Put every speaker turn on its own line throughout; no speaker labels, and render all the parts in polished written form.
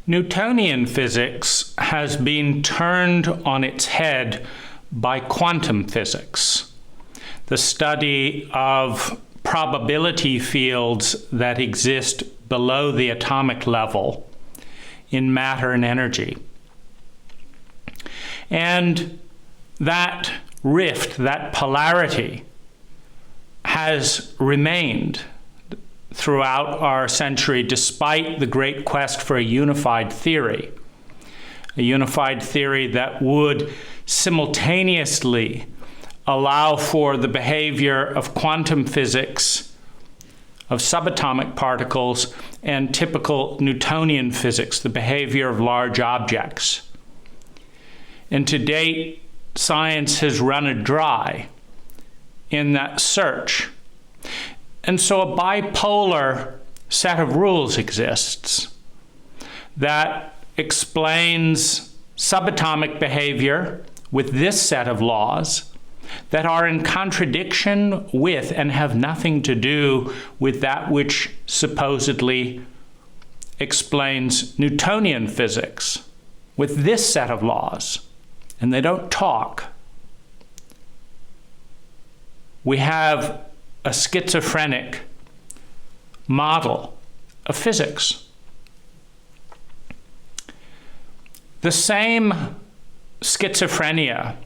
Newtonian physics has been turned on its head by quantum physics, the study of probability fields that exist below the atomic level in matter and energy. And that rift, that polarity, has remained throughout our century despite the great quest for a unified theory that would simultaneously allow for the behavior of quantum physics, of subatomic particles, and typical Newtonian physics, the behavior of large objects. And to date, science has run dry in that search. And so a bipolar set of rules exists that explains subatomic behavior with this set of laws that are in contradiction with and have nothing to do with that which supposedly explains Newtonian physics with this set of laws. And they don't talk. We have a schizophrenic model of physics. The same schizophrenia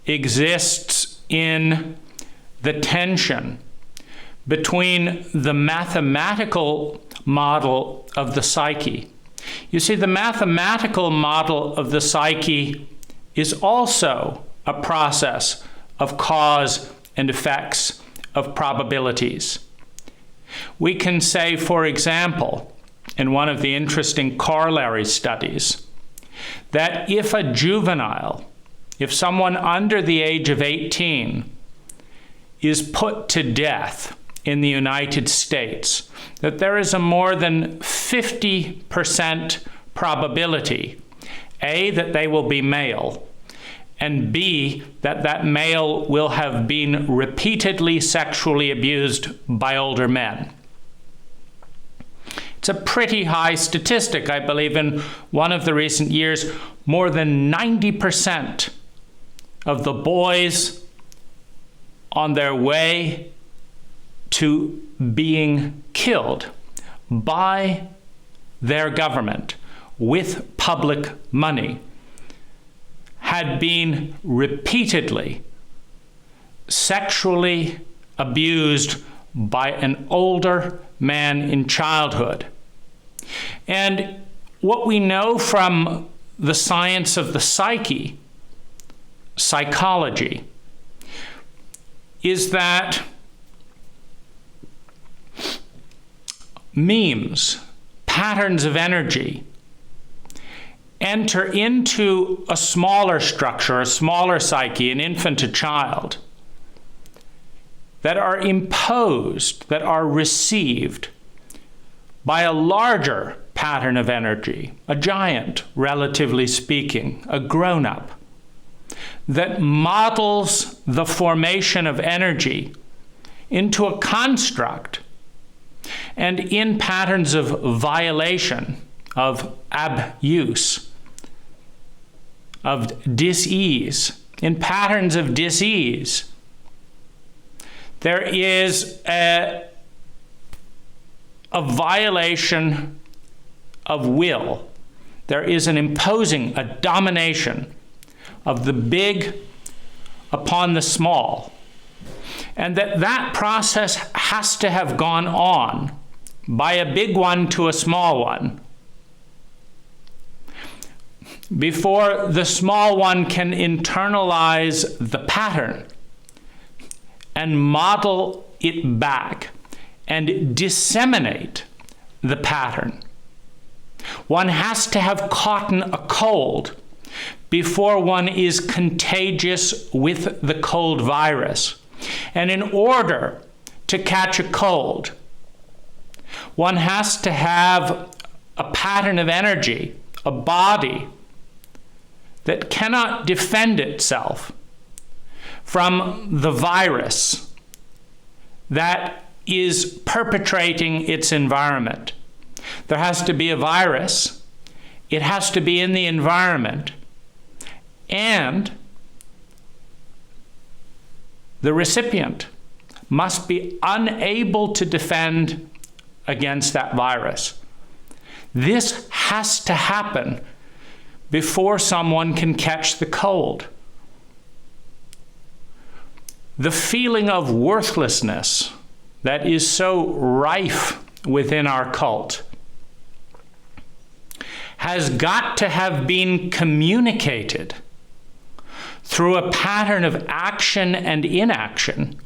exists in the tension between the mathematical model of the psyche. You see, the mathematical model of the psyche is also a process of cause and effects of probabilities. We can say, for example, in one of the interesting corollary studies, that if a juvenile, if someone under the age of 18 is put to death in the United States, that there is a more than 50% probability, A, that they will be male, and B, that that male will have been repeatedly sexually abused by older men. It's a pretty high statistic. I believe in one of the recent years, more than 90% of the boys on their way to being killed by their government with public money had been repeatedly sexually abused by an older man in childhood. And what we know from the science of the psyche, psychology, is that memes, patterns of energy, enter into a smaller structure, a smaller psyche, an infant, a child, that are imposed, that are received by a larger pattern of energy, a giant, relatively speaking, a grown-up, that models the formation of energy into a construct, and in patterns of violation, of abuse, of dis-ease, in patterns of dis-ease, there is a violation of will. There is an imposing, a domination of the big upon the small. And that process has to have gone on by a big one to a small one before the small one can internalize the pattern and model it back and disseminate the pattern. One has to have caught a cold before one is contagious with the cold virus. And in order to catch a cold, one has to have a pattern of energy, a body that cannot defend itself from the virus that is perpetrating its environment. There has to be a virus it has to be in the environment, and the recipient must be unable to defend against that virus. This has to happen before someone can catch the cold. The feeling of worthlessness that is so rife within our cult has got to have been communicated through a pattern of action and inaction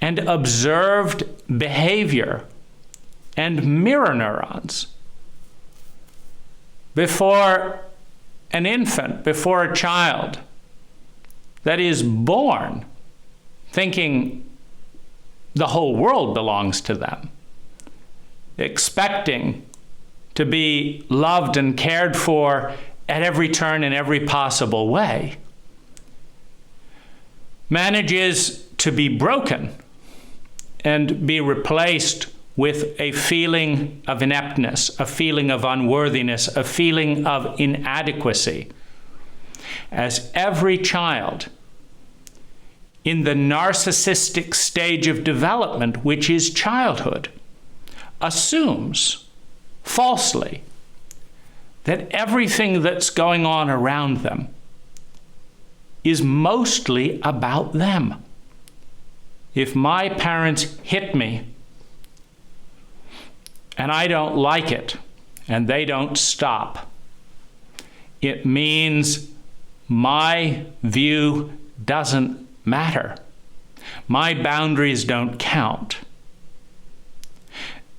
and observed behavior and mirror neurons before an infant, before a child that is born thinking the whole world belongs to them, expecting to be loved and cared for at every turn in every possible way, manages to be broken and be replaced with a feeling of ineptness, a feeling of unworthiness, a feeling of inadequacy. As every child in the narcissistic stage of development, which is childhood, assumes falsely that everything that's going on around them is mostly about them. If my parents hit me and I don't like it and they don't stop, it means my view doesn't matter. My boundaries don't count.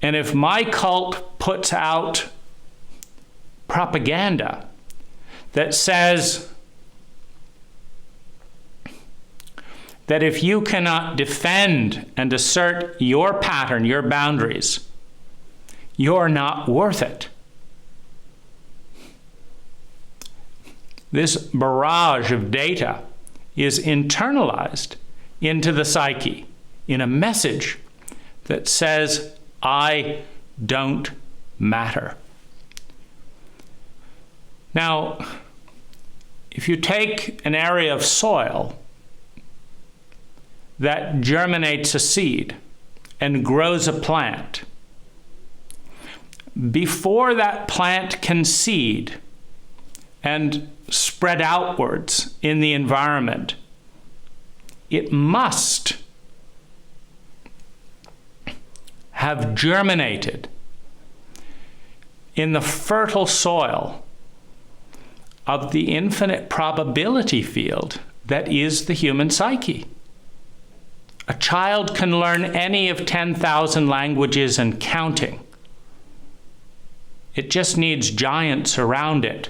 And if my cult puts out propaganda that says that if you cannot defend and assert your pattern, your boundaries, you're not worth it. This barrage of data is internalized into the psyche in a message that says, I don't matter. Now, if you take an area of soil that germinates a seed and grows a plant, before that plant can seed and spread outwards in the environment, it must have germinated in the fertile soil of the infinite probability field that is the human psyche. A child can learn any of 10,000 languages and counting. It just needs giants around it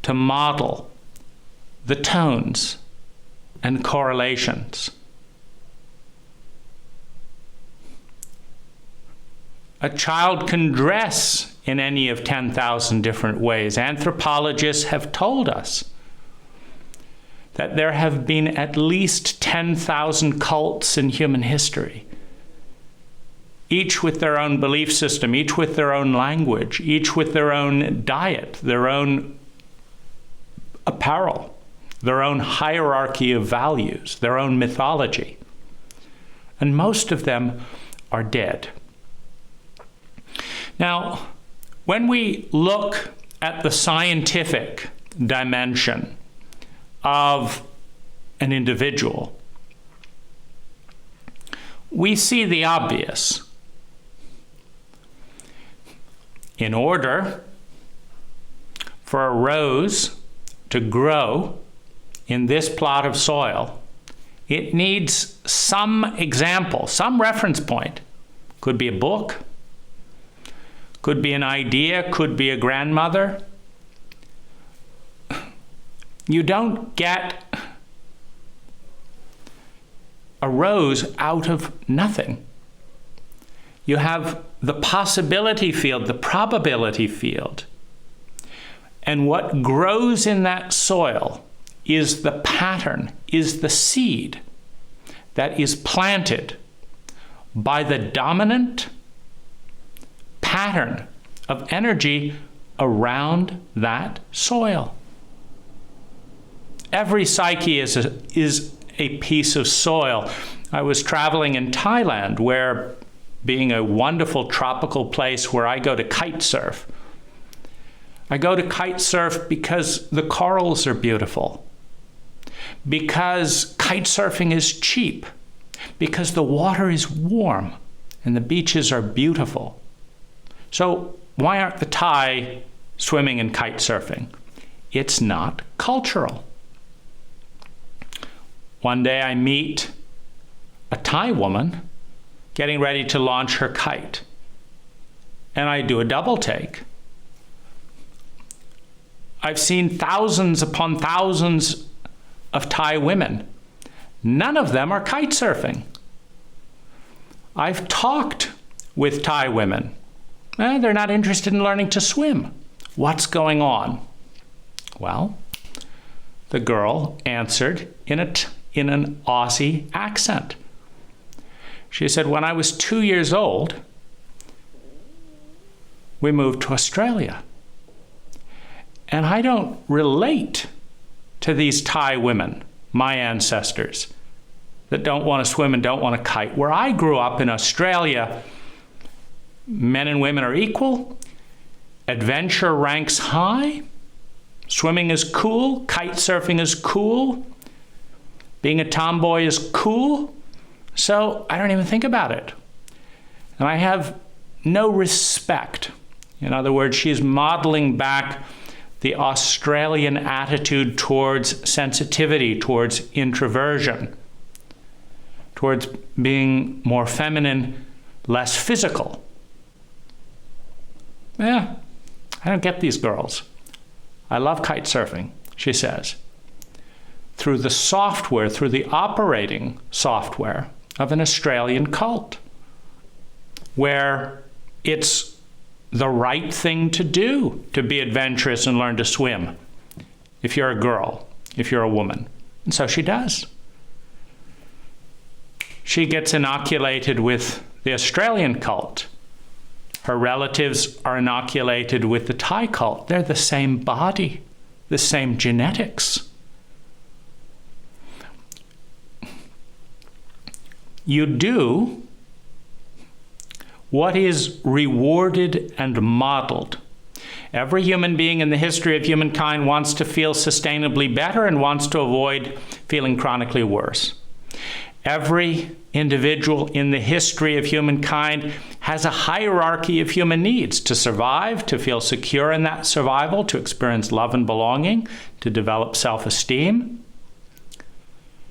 to model the tones and correlations. A child can dress in any of 10,000 different ways. Anthropologists have told us that there have been at least 10,000 cults in human history, each with their own belief system, each with their own language, each with their own diet, their own apparel, their own hierarchy of values, their own mythology. And most of them are dead. Now, when we look at the scientific dimension of an individual, we see the obvious. In order for a rose to grow in this plot of soil, it needs some example, some reference point. Could be a book, could be an idea, could be a grandmother. You don't get a rose out of nothing. You have the possibility field, the probability field. And what grows in that soil is the pattern, is the seed that is planted by the dominant pattern of energy around that soil. Every psyche is a piece of soil. I was traveling in Thailand, where, being a wonderful tropical place where I go to kite surf, I go to kite surf because the corals are beautiful, because kite surfing is cheap, because the water is warm and the beaches are beautiful. So why aren't the Thai swimming and kite surfing? It's not cultural. One day I meet a Thai woman getting ready to launch her kite, and I do a double take. I've seen thousands upon thousands of Thai women. None of them are kite surfing. I've talked with Thai women. They're not interested in learning to swim. What's going on? Well, the girl answered in an Aussie accent. She said, when I was 2 years old, we moved to Australia. And I don't relate to these Thai women, my ancestors, that don't want to swim and don't want to kite. Where I grew up in Australia, men and women are equal. Adventure ranks high. Swimming is cool. Kite surfing is cool. Being a tomboy is cool. So I don't even think about it. And I have no respect. In other words, she's modeling back the Australian attitude towards sensitivity, towards introversion, towards being more feminine, less physical. I don't get these girls. I love kite surfing, she says, through the software, through the operating software of an Australian cult, where it's the right thing to do to be adventurous and learn to swim if you're a girl, if you're a woman. And so she does. She gets inoculated with the Australian cult. Her relatives are inoculated with the Thai cult. They're the same body, the same genetics. You do what is rewarded and modeled. Every human being in the history of humankind wants to feel sustainably better and wants to avoid feeling chronically worse. Every individual in the history of humankind has a hierarchy of human needs: to survive, to feel secure in that survival, to experience love and belonging, to develop self-esteem,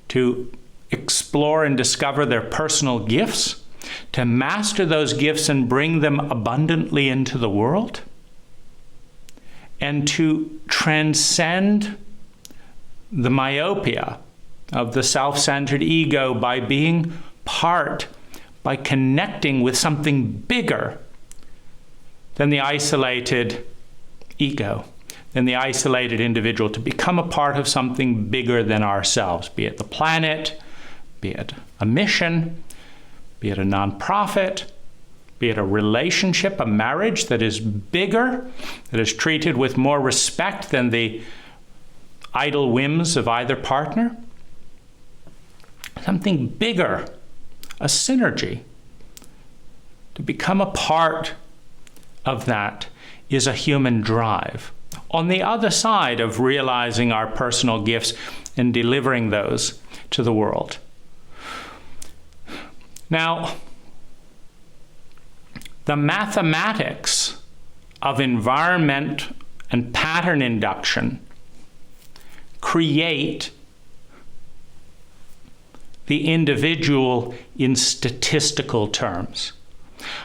to explore and discover their personal gifts, to master those gifts and bring them abundantly into the world, and to transcend the myopia of the self-centered ego by being part, by connecting with something bigger than the isolated ego, than the isolated individual, to become a part of something bigger than ourselves, be it the planet, be it a mission, be it a nonprofit, be it a relationship, a marriage that is bigger, that is treated with more respect than the idle whims of either partner. Something bigger, a synergy. To become a part of that is a human drive. On the other side of realizing our personal gifts and delivering those to the world. Now, the mathematics of environment and pattern induction create the individual in statistical terms.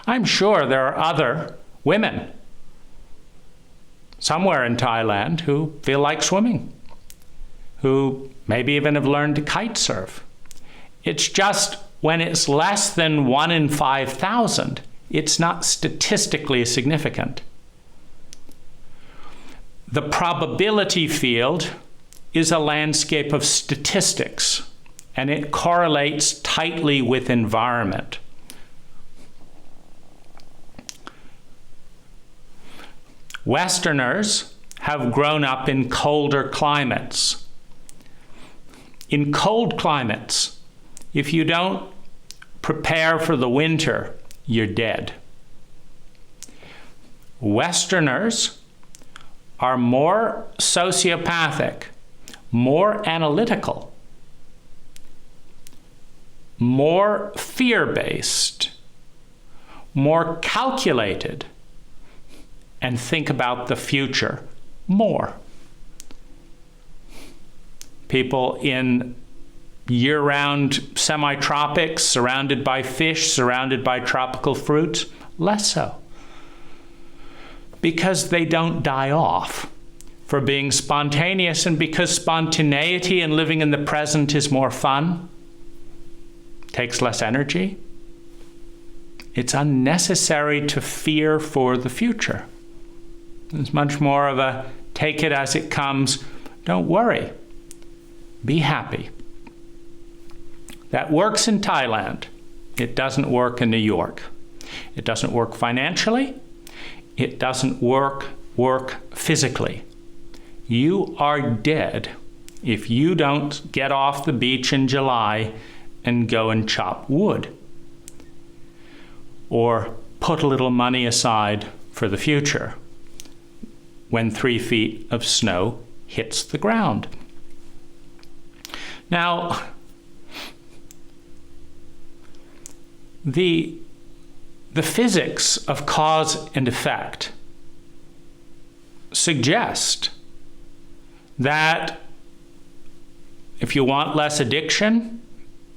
I'm sure there are other women somewhere in Thailand who feel like swimming, who maybe even have learned to kite surf. It's just when it's less than 1 in 5,000, it's not statistically significant. The probability field is a landscape of statistics, and it correlates tightly with environment. Westerners have grown up in colder climates. In cold climates, if you don't prepare for the winter, you're dead. Westerners are more sociopathic, more analytical, more fear-based, more calculated, and think about the future more. People in year-round semi-tropics, surrounded by fish, surrounded by tropical fruits, less so. Because they don't die off for being spontaneous, and because spontaneity and living in the present is more fun, takes less energy. It's unnecessary to fear for the future. It's much more of a take it as it comes, don't worry, be happy. That works in Thailand. It doesn't work in New York. It doesn't work financially. It doesn't work physically. You are dead if you don't get off the beach in July and go and chop wood, or put a little money aside for the future when 3 feet of snow hits the ground. Now, the physics of cause and effect suggest that if you want less addiction,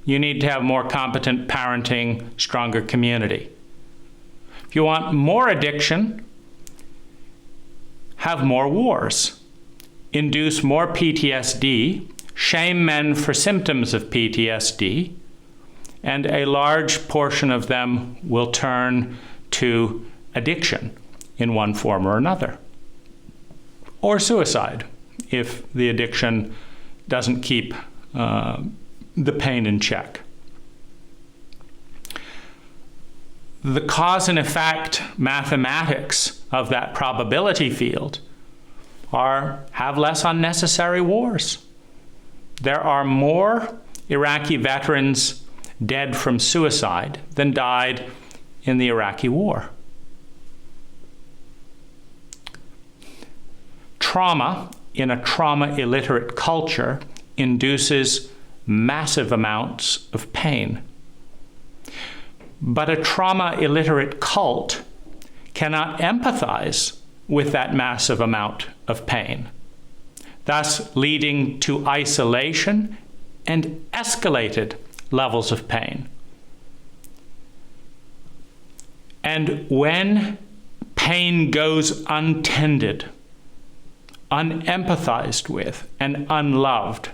you need to have more competent parenting, stronger community. If you want more addiction, have more wars, induce more PTSD, shame men for symptoms of PTSD, and a large portion of them will turn to addiction in one form or another. Or suicide, if the addiction doesn't keep the pain in check. The cause and effect mathematics of that probability field have less unnecessary wars. There are more Iraqi veterans dead from suicide than died in the Iraqi war. Trauma in a trauma-illiterate culture induces massive amounts of pain. But a trauma-illiterate cult cannot empathize with that massive amount of pain, thus leading to isolation and escalated levels of pain. And when pain goes untended, unempathized with, and unloved,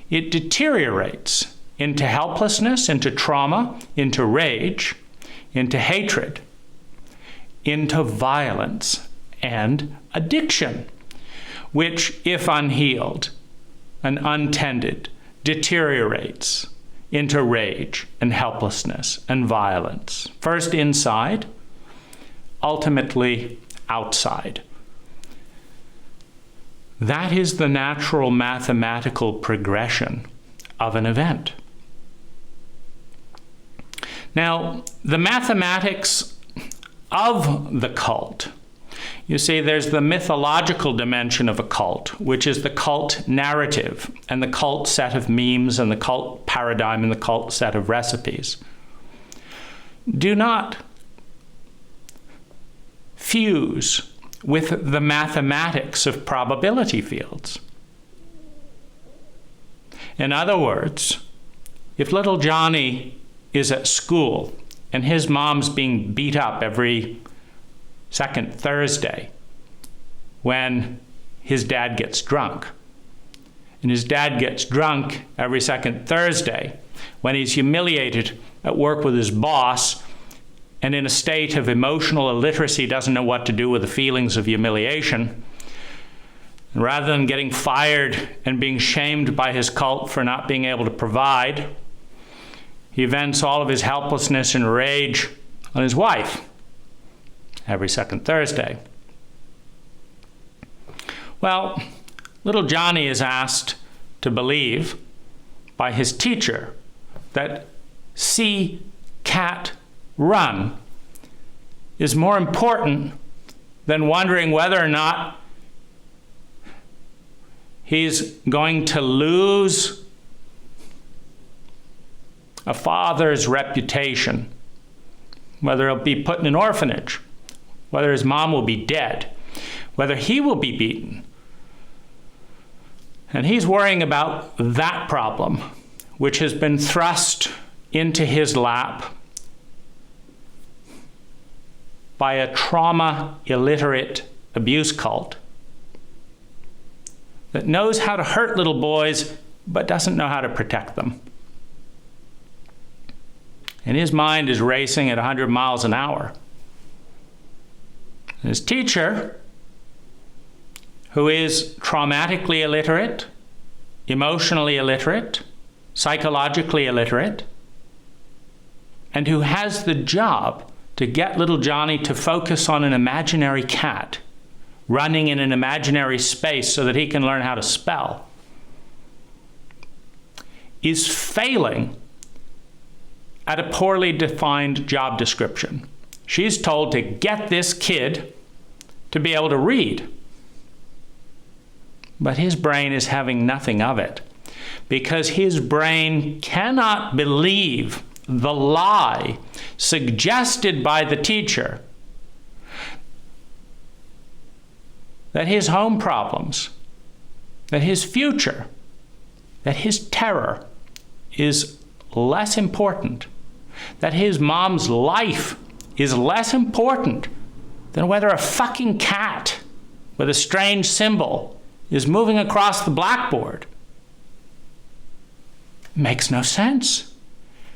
it deteriorates into helplessness, into trauma, into rage, into hatred, into violence and addiction, which, if unhealed and untended, deteriorates into rage and helplessness and violence, first inside, ultimately outside. That is the natural mathematical progression of an event. Now, the mathematics of the cult, you see, there's the mythological dimension of a cult, which is the cult narrative and the cult set of memes and the cult paradigm and the cult set of recipes. Do not fuse with the mathematics of probability fields. In other words, if little Johnny is at school and his mom's being beat up every second Thursday when his dad gets drunk, and his dad gets drunk every second Thursday when he's humiliated at work with his boss and in a state of emotional illiteracy doesn't know what to do with the feelings of humiliation, and rather than getting fired and being shamed by his cult for not being able to provide, he vents all of his helplessness and rage on his wife every second Thursday. Well, little Johnny is asked to believe by his teacher that see cat run is more important than wondering whether or not he's going to lose a father's reputation, whether he'll be put in an orphanage, whether his mom will be dead, whether he will be beaten. And he's worrying about that problem, which has been thrust into his lap by a trauma-illiterate abuse cult that knows how to hurt little boys but doesn't know how to protect them. And his mind is racing at 100 miles an hour. And his teacher, who is traumatically illiterate, emotionally illiterate, psychologically illiterate, and who has the job to get little Johnny to focus on an imaginary cat running in an imaginary space so that he can learn how to spell, is failing at a poorly defined job description. She's told to get this kid to be able to read. But his brain is having nothing of it, because his brain cannot believe the lie suggested by the teacher that his home problems, that his future, that his terror is less important, that his mom's life is less important than whether a fucking cat with a strange symbol is moving across the blackboard. Makes no sense.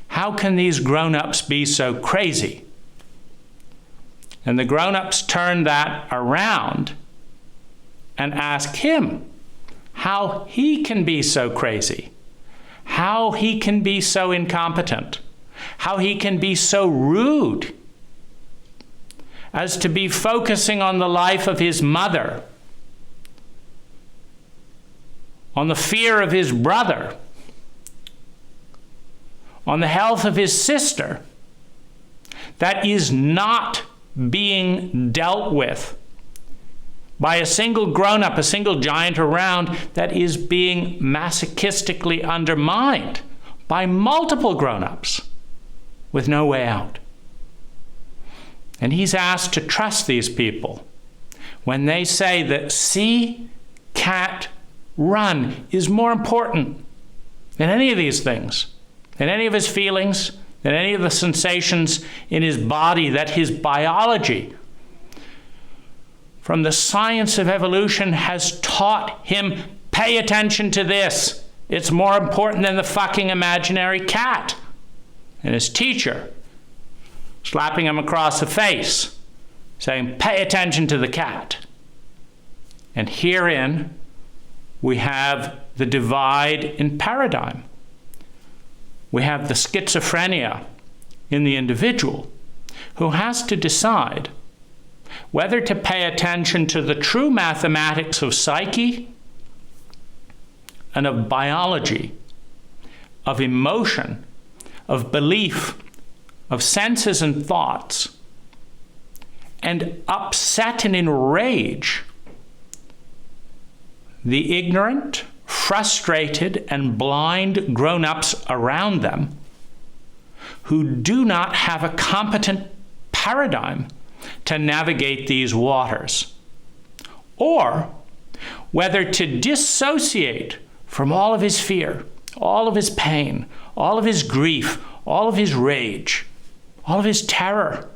How can these grown-ups be so crazy? And the grown-ups turn that around and ask him how he can be so crazy, how he can be so incompetent, how he can be so rude as to be focusing on the life of his mother, on the fear of his brother, on the health of his sister, that is not being dealt with by a single grown-up, a single giant around, that is being masochistically undermined by multiple grown-ups with no way out. And he's asked to trust these people when they say that see, cat, run is more important than any of these things, than any of his feelings, than any of the sensations in his body, that his biology, from the science of evolution, has taught him, pay attention to this. It's more important than the fucking imaginary cat. And his teacher slapping him across the face, saying, pay attention to the cat. And herein we have the divide in paradigm. We have the schizophrenia in the individual who has to decide whether to pay attention to the true mathematics of psyche and of biology, of emotion, of belief, of senses and thoughts, and upset and enrage the ignorant, frustrated, and blind grown-ups around them who do not have a competent paradigm to navigate these waters, or whether to dissociate from all of his fear, all of his pain, all of his grief, all of his rage, all of his terror,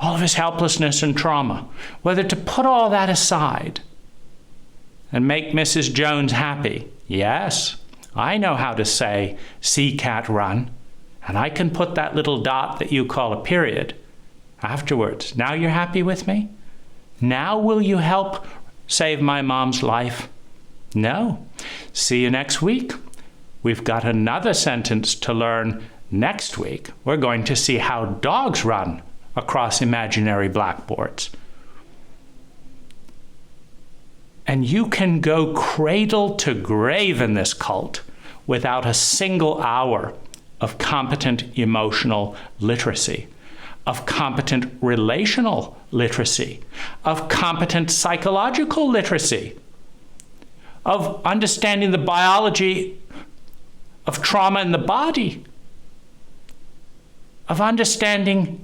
all of his helplessness and trauma, whether to put all that aside and make Mrs. Jones happy. Yes, I know how to say, see cat run, and I can put that little dot that you call a period afterwards. Now you're happy with me? Now will you help save my mom's life? No. See you next week. We've got another sentence to learn next week. We're going to see how dogs run across imaginary blackboards. And you can go cradle to grave in this cult without a single hour of competent emotional literacy, of competent relational literacy, of competent psychological literacy, of understanding the biology of trauma in the body, of understanding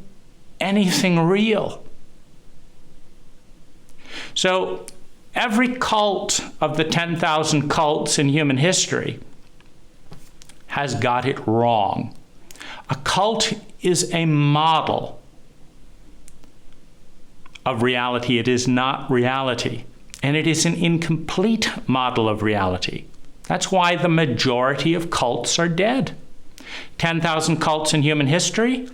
anything real. So every cult of the 10,000 cults in human history has got it wrong. A cult is a model of reality. It is not reality. And it is an incomplete model of reality. That's why the majority of cults are dead. 10,000 cults in human history,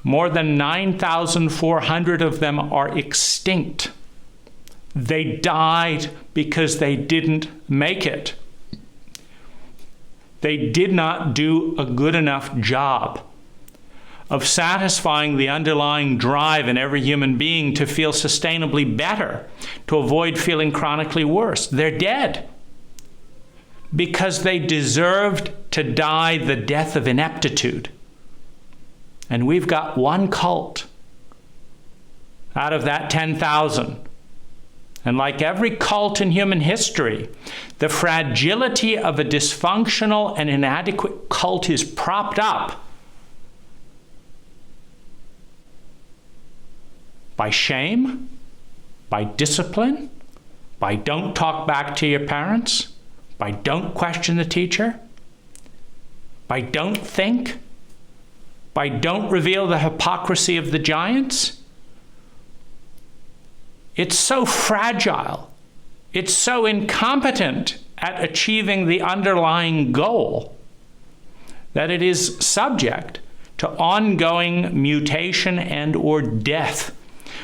more than 9,400 of them are extinct. They died because they didn't make it. They did not do a good enough job of satisfying the underlying drive in every human being to feel sustainably better, to avoid feeling chronically worse. They're dead because they deserved to die the death of ineptitude. And we've got one cult out of that 10,000. And like every cult in human history, the fragility of a dysfunctional and inadequate cult is propped up by shame, by discipline, by don't talk back to your parents, by don't question the teacher, by don't think, by don't reveal the hypocrisy of the giants. It's so fragile. It's so incompetent at achieving the underlying goal that it is subject to ongoing mutation and or death,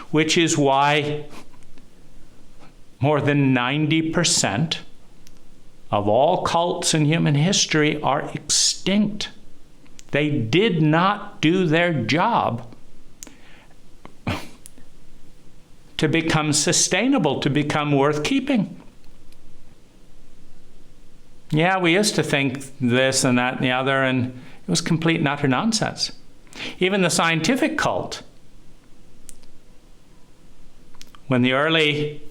which is why more than 90% of all cults in human history are extinct. They did not do their job to become sustainable, to become worth keeping. Yeah, we used to think this and that and the other, and it was complete and utter nonsense. Even the scientific cult, when the early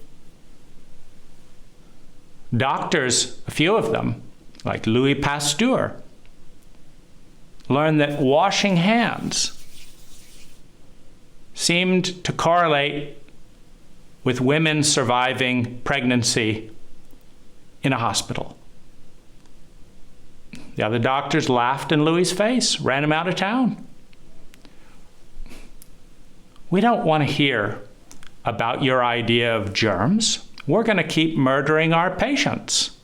doctors, a few of them, like Louis Pasteur, learned that washing hands seemed to correlate with women surviving pregnancy in a hospital. The other doctors laughed in Louis' face, ran him out of town. We don't want to hear about your idea of germs. We're going to keep murdering our patients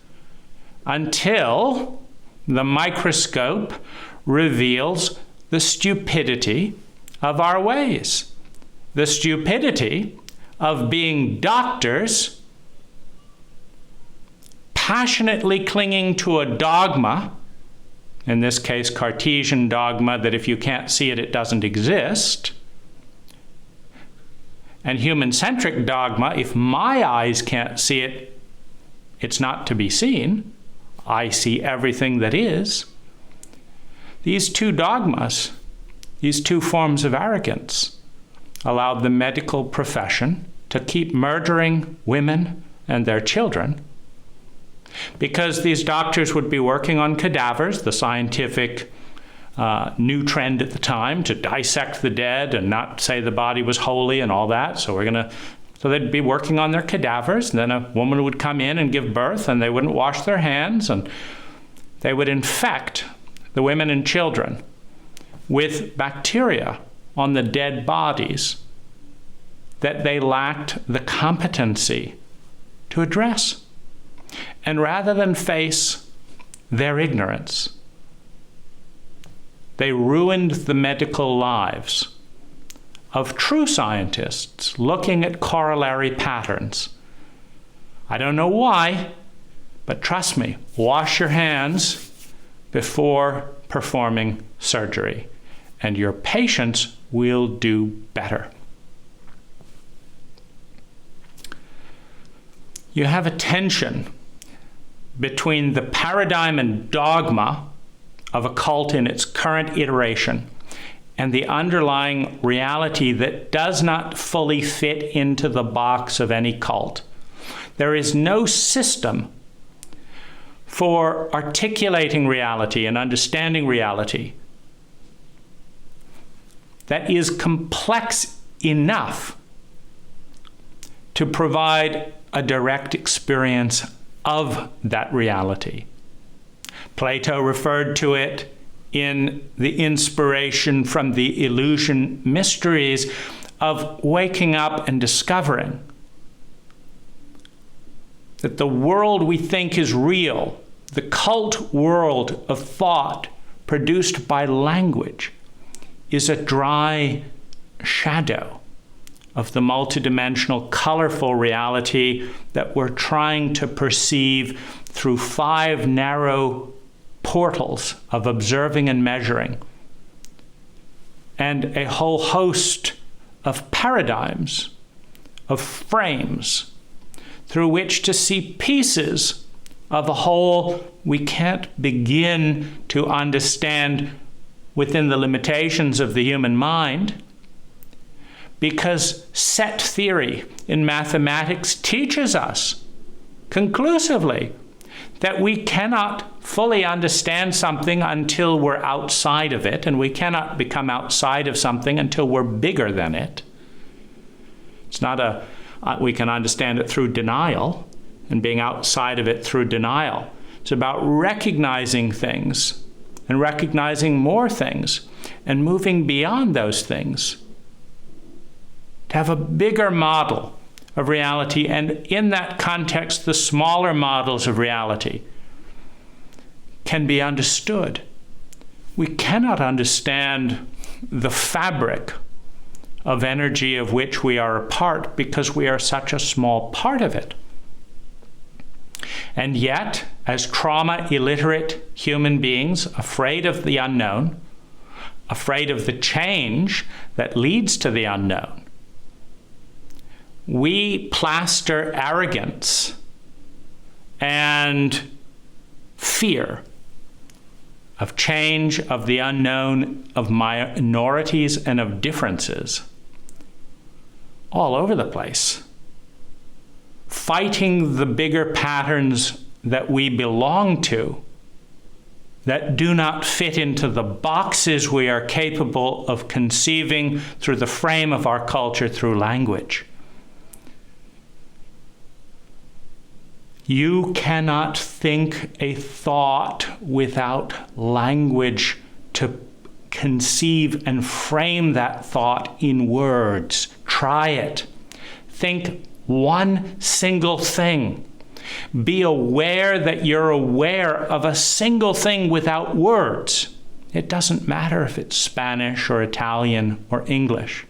until the microscope reveals the stupidity of our ways, the stupidity of being doctors, passionately clinging to a dogma, in this case Cartesian dogma that if you can't see it, it doesn't exist, and human-centric dogma, if my eyes can't see it, it's not to be seen. I see everything that is. These two dogmas, these two forms of arrogance, allowed the medical profession to keep murdering women and their children because these doctors would be working on cadavers, the scientific new trend at the time to dissect the dead and not say the body was holy and all that. So they'd be working on their cadavers, and then a woman would come in and give birth, and they wouldn't wash their hands, and they would infect the women and children with bacteria on the dead bodies that they lacked the competency to address. And rather than face their ignorance, they ruined the medical lives of true scientists looking at corollary patterns. I don't know why, but trust me, wash your hands before performing surgery, and your patients will do better. You have a tension between the paradigm and dogma of a cult in its current iteration and the underlying reality that does not fully fit into the box of any cult. There is no system for articulating reality and understanding reality that is complex enough to provide a direct experience of that reality. Plato referred to it in the inspiration from the illusion mysteries of waking up and discovering that the world we think is real, the cult world of thought produced by language, is a dry shadow of the multidimensional, colorful reality that we're trying to perceive through 5 narrow portals of observing and measuring, and a whole host of paradigms, of frames, through which to see pieces of a whole we can't begin to understand within the limitations of the human mind, because set theory in mathematics teaches us conclusively that we cannot fully understand something until we're outside of it, and we cannot become outside of something until we're bigger than it. It's not we can understand it through denial and being outside of it through denial. It's about recognizing things and recognizing more things and moving beyond those things to have a bigger model of reality, and in that context, the smaller models of reality can be understood. We cannot understand the fabric of energy of which we are a part because we are such a small part of it. And yet, as trauma-illiterate human beings, afraid of the unknown, afraid of the change that leads to the unknown, we plaster arrogance and fear of change, of the unknown, of minorities, and of differences all over the place, fighting the bigger patterns that we belong to, that do not fit into the boxes we are capable of conceiving through the frame of our culture through language. You cannot think a thought without language to conceive and frame that thought in words. Try it. Think one single thing. Be aware that you're aware of a single thing without words. It doesn't matter if it's Spanish or Italian or English.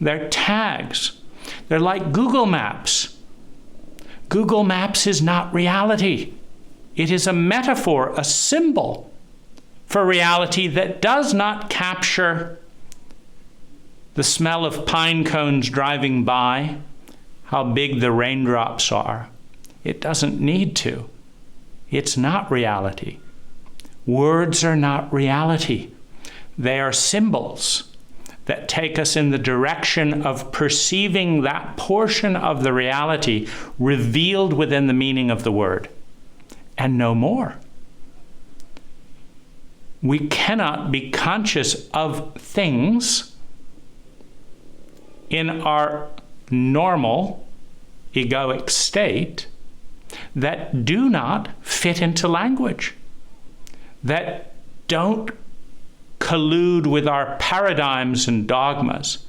They're tags. They're like Google Maps. Google Maps is not reality. It is a metaphor, a symbol for reality that does not capture the smell of pine cones driving by, how big the raindrops are. It doesn't need to. It's not reality. Words are not reality. They are symbols that take us in the direction of perceiving that portion of the reality revealed within the meaning of the word, and no more. We cannot be conscious of things in our normal egoic state that do not fit into language, that don't collude with our paradigms and dogmas,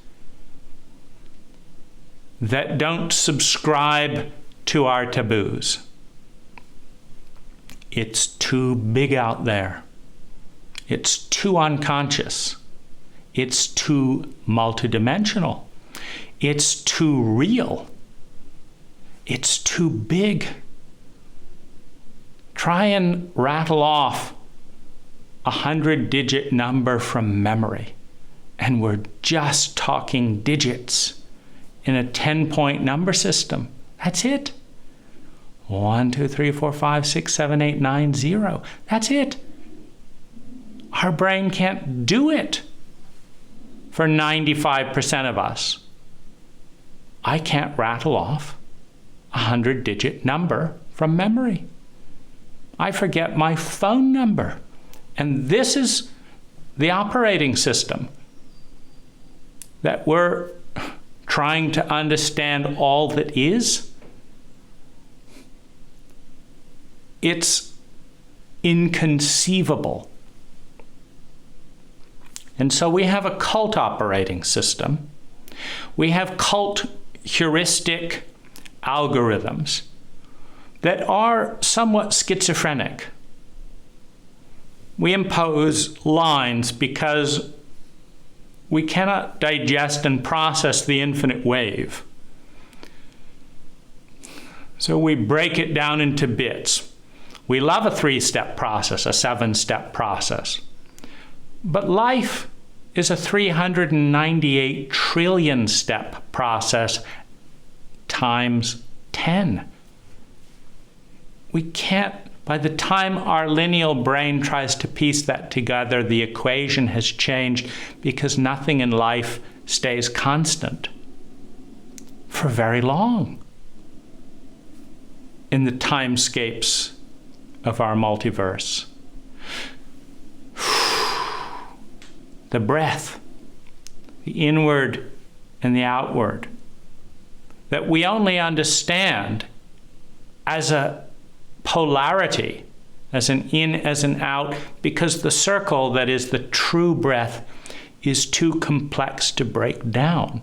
that don't subscribe to our taboos. It's too big out there. It's too unconscious. It's too multidimensional. It's too real. It's too big. Try and rattle off 100-digit number from memory, and we're just talking digits in a 10-point number system. That's it. 1, 2, 3, 4, 5, 6, 7, 8, 9, 0. That's it. Our brain can't do it for 95% of us. I can't rattle off a 100-digit number from memory. I forget my phone number. And this is the operating system that we're trying to understand all that is. It's inconceivable. And so we have a cult operating system. We have cult heuristic algorithms that are somewhat schizophrenic. We impose lines because we cannot digest and process the infinite wave. So we break it down into bits. We love a 3-step process, a 7-step process. But life is a 398 trillion step process times 10. We can't, by the time our lineal brain tries to piece that together, the equation has changed because nothing in life stays constant for very long in the timescapes of our multiverse. The breath, the inward and the outward, that we only understand as a polarity, as an in, as an out, because the circle that is the true breath is too complex to break down.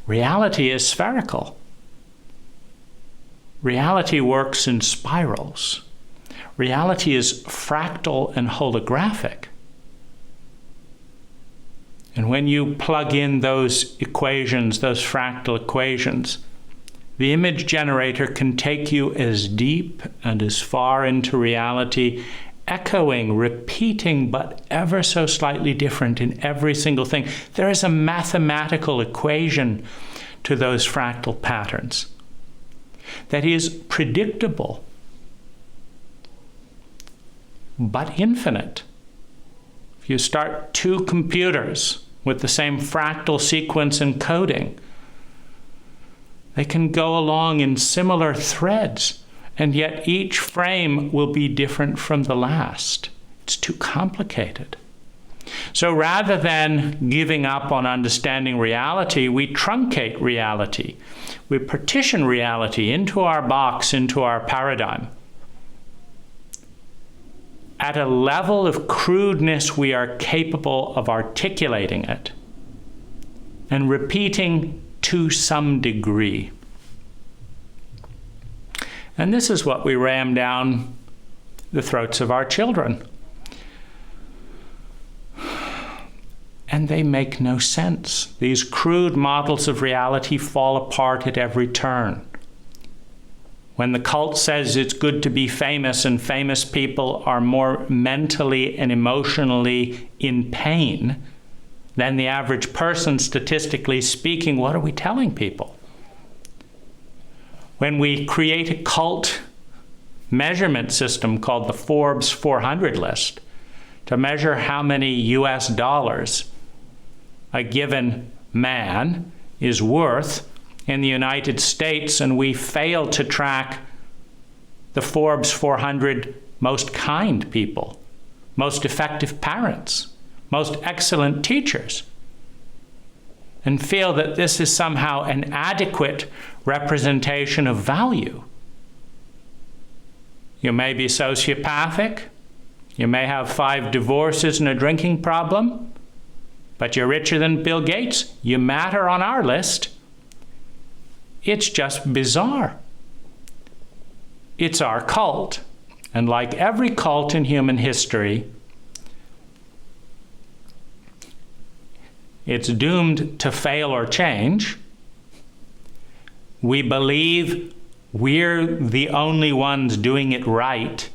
Reality is spherical. Reality works in spirals. Reality is fractal and holographic. And when you plug in those equations, those fractal equations, the image generator can take you as deep and as far into reality, echoing, repeating, but ever so slightly different in every single thing. There is a mathematical equation to those fractal patterns that is predictable, but infinite. If you start two computers with the same fractal sequence encoding, they can go along in similar threads, and yet each frame will be different from the last. It's too complicated. So rather than giving up on understanding reality, we truncate reality. We partition reality into our box, into our paradigm. At a level of crudeness, we are capable of articulating it and repeating to some degree. And this is what we ram down the throats of our children. And they make no sense. These crude models of reality fall apart at every turn. When the cult says it's good to be famous and famous people are more mentally and emotionally in pain than the average person, statistically speaking, what are we telling people? When we create a cult measurement system called the Forbes 400 list to measure how many US dollars a given man is worth in the United States, and we fail to track the Forbes 400 most kind people, most effective parents, most excellent teachers, and feel that this is somehow an adequate representation of value. You may be sociopathic, you may have 5 divorces and a drinking problem, but you're richer than Bill Gates, you matter on our list. It's just bizarre. It's our cult. And like every cult in human history, it's doomed to fail or change. We believe we're the only ones doing it right.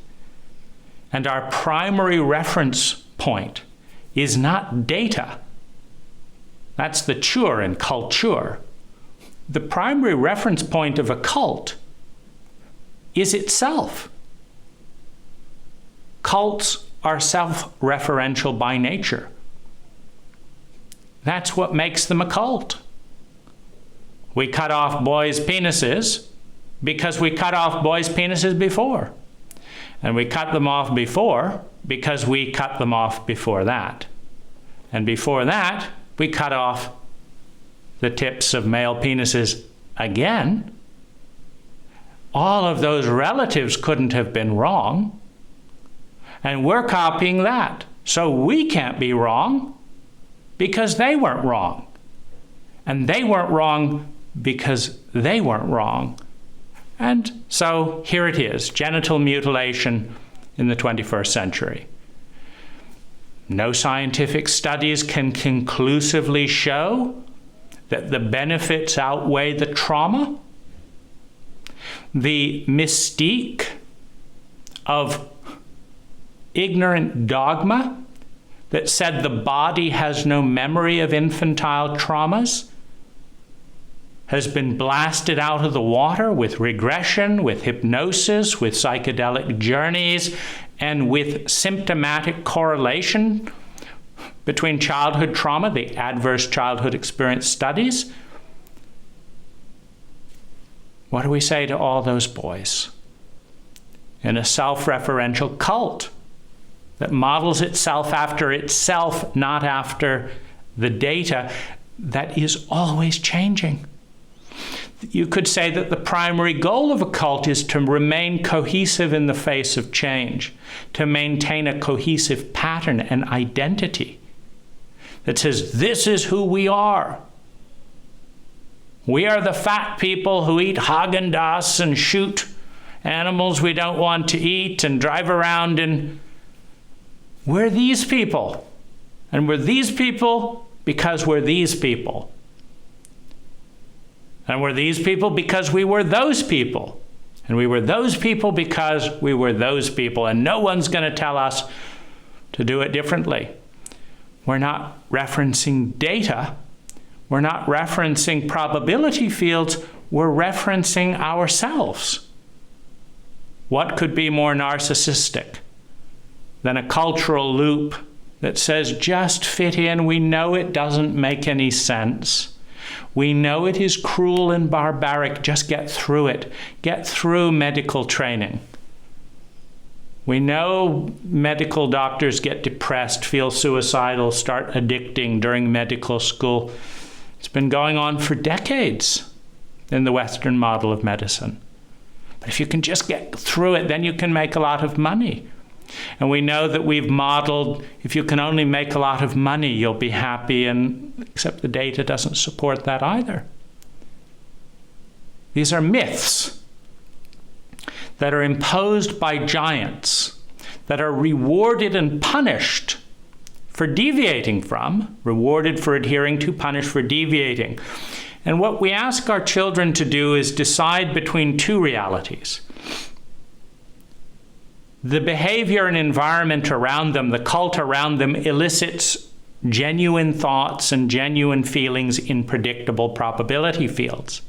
And our primary reference point is not data. That's the cure in culture. The primary reference point of a cult is itself. Cults are self-referential by nature. That's what makes them a cult. We cut off boys' penises because we cut off boys' penises before. And we cut them off before because we cut them off before that. And before that, we cut off the tips of male penises again. All of those relatives couldn't have been wrong. And we're copying that. So we can't be wrong because they weren't wrong. And they weren't wrong because they weren't wrong. And so here it is, genital mutilation in the 21st century. No scientific studies can conclusively show that the benefits outweigh the trauma. The mystique of ignorant dogma that said the body has no memory of infantile traumas has been blasted out of the water with regression, with hypnosis, with psychedelic journeys, and with symptomatic correlation between childhood trauma, the adverse childhood experience studies. What do we say to all those boys? In a self-referential cult that models itself after itself, not after the data, that is always changing. You could say that the primary goal of a cult is to remain cohesive in the face of change, to maintain a cohesive pattern and identity that says, this is who we are. We are the fat people who eat Haagen-Dazs and shoot animals we don't want to eat and drive around in. We're these people. And we're these people because we're these people. And we're these people because we were those people. And we were those people because we were those people. And no one's going to tell us to do it differently. We're not referencing data. We're not referencing probability fields. We're referencing ourselves. What could be more narcissistic than a cultural loop that says, just fit in? We know it doesn't make any sense. We know it is cruel and barbaric. Just get through it. Get through medical training. We know medical doctors get depressed, feel suicidal, start addicting during medical school. It's been going on for decades in the Western model of medicine. But if you can just get through it, then you can make a lot of money. And we know that we've modeled, if you can only make a lot of money, you'll be happy, and except the data doesn't support that either. These are myths that are imposed by giants, that are rewarded and punished for deviating from, rewarded for adhering to, punished for deviating. And what we ask our children to do is decide between two realities. The behavior and environment around them, the cult around them, elicits genuine thoughts and genuine feelings in predictable probability fields.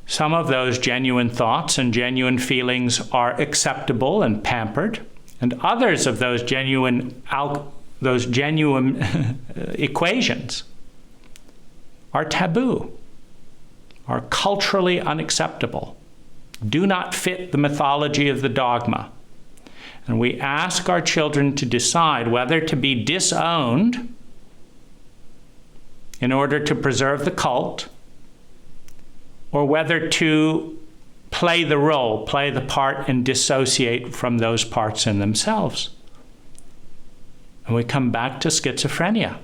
Some of those genuine thoughts and genuine feelings are acceptable and pampered, and others of those genuine equations are taboo, are culturally unacceptable, do not fit the mythology of the dogma. And we ask our children to decide whether to be disowned in order to preserve the cult, or whether to play the role, play the part, and dissociate from those parts in themselves. And we come back to schizophrenia.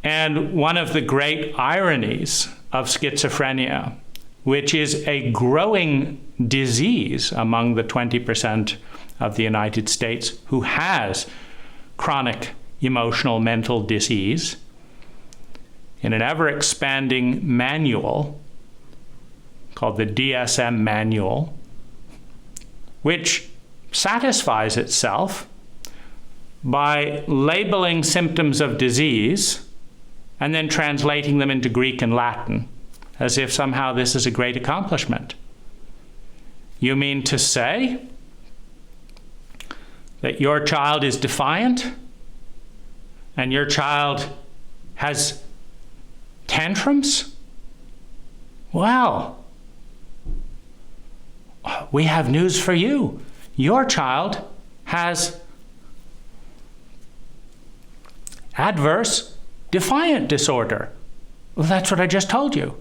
And one of the great ironies of schizophrenia, which is a growing disease among the 20% of the United States who has chronic emotional mental disease, in an ever-expanding manual called the DSM manual, which satisfies itself by labeling symptoms of disease and then translating them into Greek and Latin as if somehow this is a great accomplishment. You mean to say that your child is defiant and your child has tantrums? Well, we have news for you. Your child has adverse defiant disorder. Well, that's what I just told you.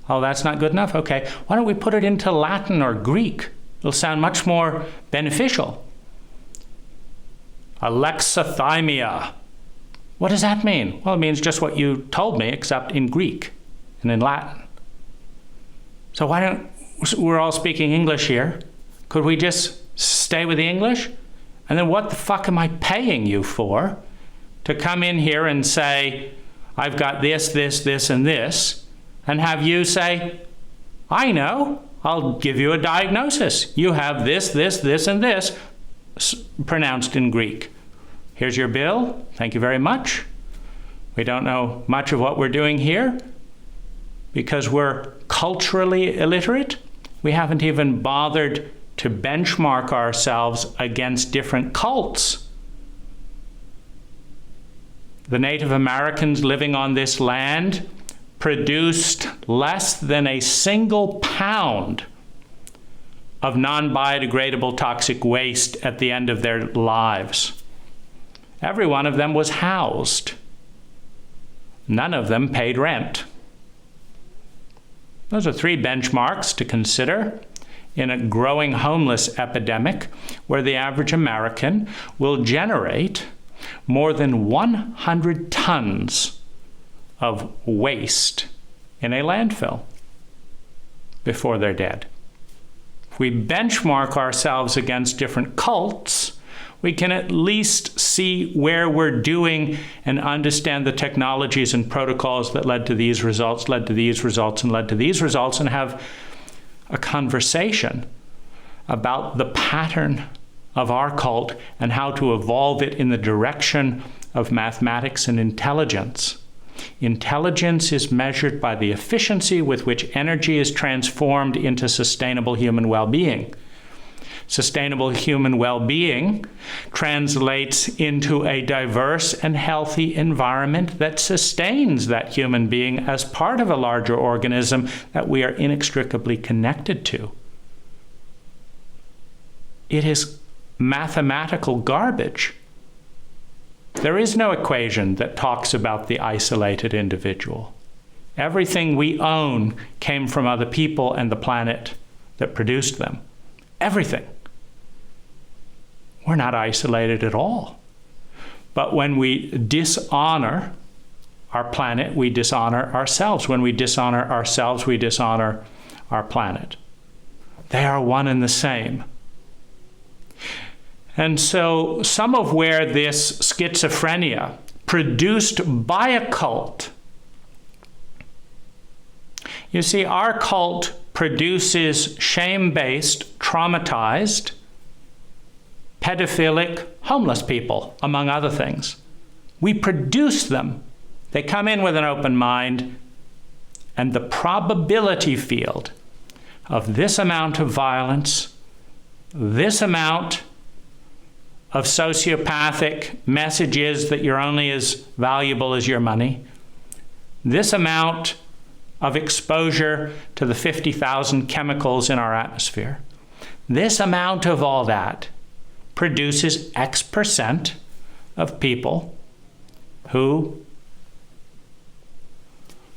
Oh, that's not good enough? Okay, why don't we put it into Latin or Greek? It'll sound much more beneficial. Alexithymia. What does that mean? Well, it means just what you told me, except in Greek and in Latin. So why don't, we're all speaking English here. Could we just stay with the English? And then what the fuck am I paying you for? To come in here and say, I've got this, this, this, and this, and have you say, I know, I'll give you a diagnosis. You have this, this, this, and this, pronounced in Greek. Here's your bill. Thank you very much. We don't know much of what we're doing here because we're culturally illiterate. We haven't even bothered to benchmark ourselves against different cults. The Native Americans living on this land produced less than a single pound of non-biodegradable toxic waste at the end of their lives. Every one of them was housed. None of them paid rent. Those are 3 benchmarks to consider in a growing homeless epidemic where the average American will generate more than 100 tons of waste in a landfill before they're dead. If we benchmark ourselves against different cults, we can at least see where we're doing and understand the technologies and protocols that led to these results, led to these results, and led to these results, and have a conversation about the pattern of our cult and how to evolve it in the direction of mathematics and intelligence. Intelligence is measured by the efficiency with which energy is transformed into sustainable human well-being. Sustainable human well-being translates into a diverse and healthy environment that sustains that human being as part of a larger organism that we are inextricably connected to. It is mathematical garbage. There is no equation that talks about the isolated individual. Everything we own came from other people and the planet that produced them. Everything. We're not isolated at all. But when we dishonor our planet, we dishonor ourselves. When we dishonor ourselves, we dishonor our planet. They are one and the same. And so some of where this schizophrenia produced by a cult, you see, our cult produces shame-based, traumatized, pedophilic, homeless people, among other things. We produce them. They come in with an open mind, and the probability field of this amount of violence, this amount of sociopathic messages that you're only as valuable as your money, this amount of exposure to the 50,000 chemicals in our atmosphere, this amount of all that produces X% of people who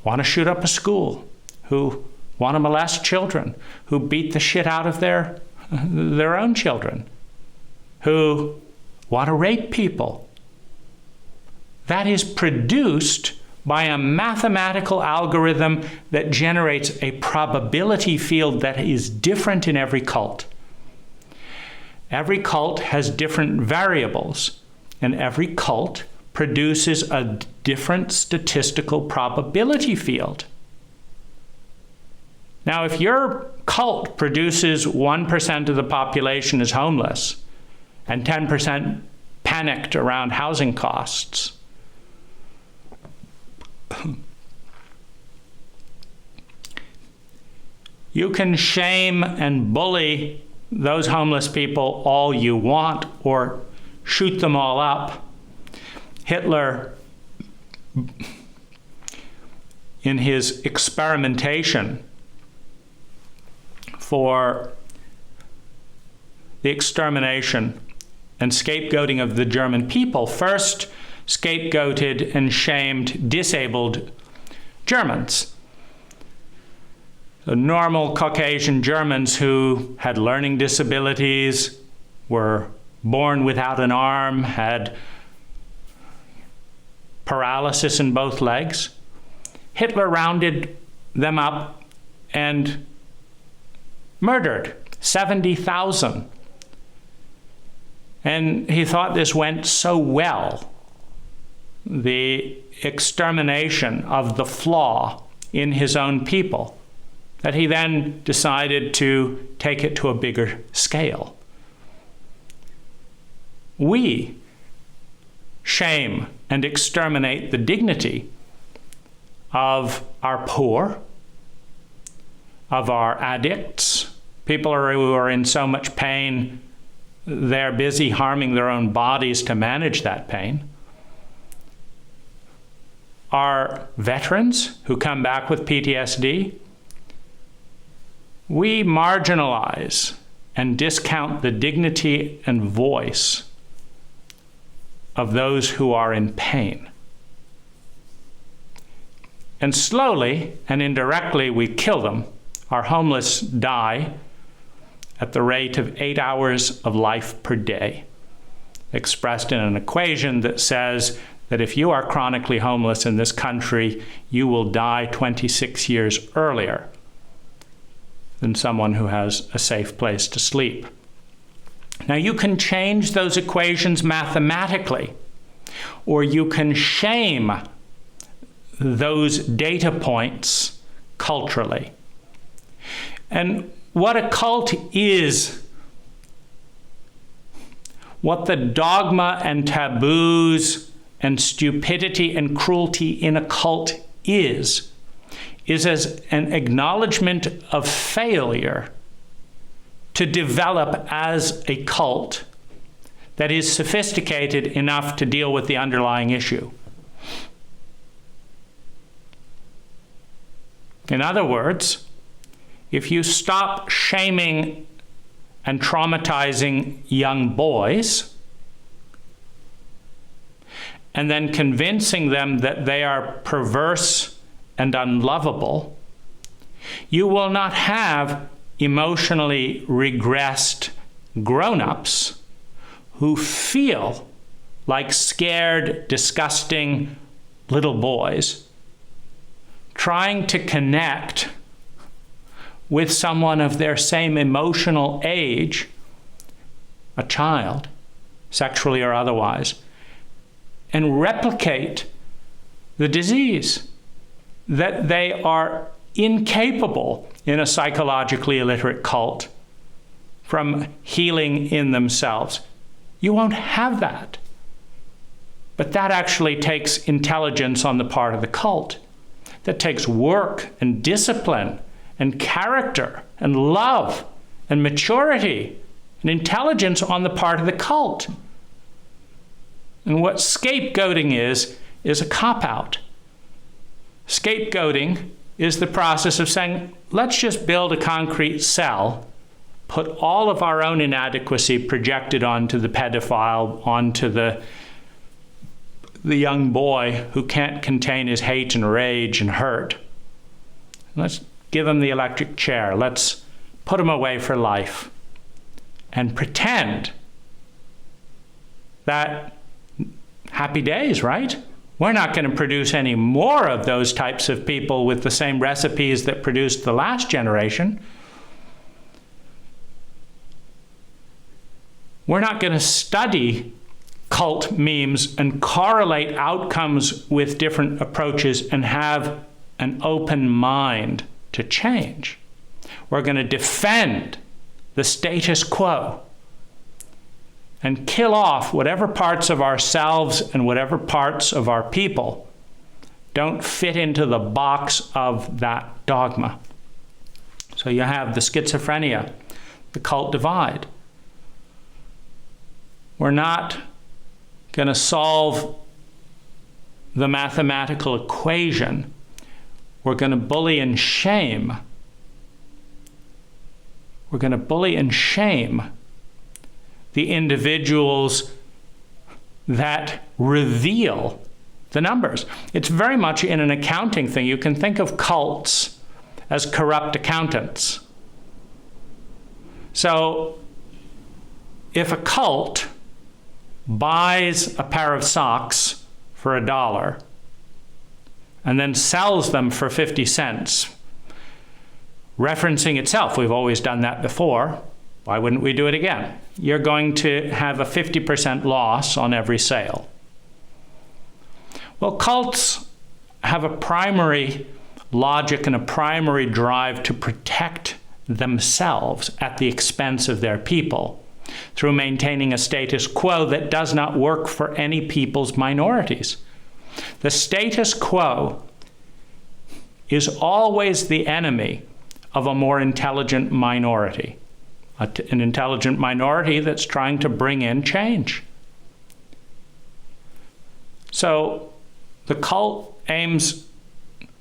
want to shoot up a school, who want to molest children, who beat the shit out of their own children, who want to rape people. That is produced by a mathematical algorithm that generates a probability field that is different in every cult. Every cult has different variables, and every cult produces a different statistical probability field. Now, if your cult produces 1% of the population is homeless and 10% panicked around housing costs, You can shame and bully those homeless people all you want, or shoot them all up. Hitler, in his experimentation for the extermination and scapegoating of the German people, first scapegoated and shamed disabled Germans. The normal Caucasian Germans who had learning disabilities, were born without an arm, had paralysis in both legs. Hitler rounded them up and murdered 70,000. And he thought this went so well, the extermination of the flaw in his own people, that he then decided to take it to a bigger scale. We shame and exterminate the dignity of our poor, of our addicts, people who are in so much pain they're busy harming their own bodies to manage that pain. Our veterans who come back with PTSD, we marginalize and discount the dignity and voice of those who are in pain. And slowly and indirectly, we kill them. Our homeless die at the rate of 8 hours of life per day, expressed in an equation that says that if you are chronically homeless in this country, you will die 26 years earlier than someone who has a safe place to sleep. Now, you can change those equations mathematically, or you can shame those data points culturally. And what a cult is, what the dogma and taboos and stupidity and cruelty in a cult is as an acknowledgement of failure to develop as a cult that is sophisticated enough to deal with the underlying issue. In other words, if you stop shaming and traumatizing young boys and then convincing them that they are perverse and unlovable, you will not have emotionally regressed grown-ups who feel like scared, disgusting little boys trying to connect with someone of their same emotional age, a child, sexually or otherwise, and replicate the disease that they are incapable in a psychologically illiterate cult from healing in themselves. You won't have that. But that actually takes intelligence on the part of the cult. That takes work and discipline and character and love and maturity and intelligence on the part of the cult. And what scapegoating is a cop-out. Scapegoating is the process of saying, let's just build a concrete cell, put all of our own inadequacy projected onto the pedophile, onto the young boy who can't contain his hate and rage and hurt. Let's give him the electric chair. Let's put him away for life and pretend that happy days, right? We're not going to produce any more of those types of people with the same recipes that produced the last generation. We're not going to study cult memes and correlate outcomes with different approaches and have an open mind to change. We're going to defend the status quo and kill off whatever parts of ourselves and whatever parts of our people don't fit into the box of that dogma. So you have the schizophrenia, the cult divide. We're not going to solve the mathematical equation. We're going to bully and shame. We're going to bully and shame the individuals that reveal the numbers. It's very much in an accounting thing. You can think of cults as corrupt accountants. So if a cult buys a pair of socks for $1 and then sells them for 50 cents, referencing itself, we've always done that before, why wouldn't we do it again? You're going to have a 50% loss on every sale. Well, cults have a primary logic and a primary drive to protect themselves at the expense of their people through maintaining a status quo that does not work for any people's minorities. The status quo is always the enemy of a more intelligent minority, an intelligent minority that's trying to bring in change. So the cult aims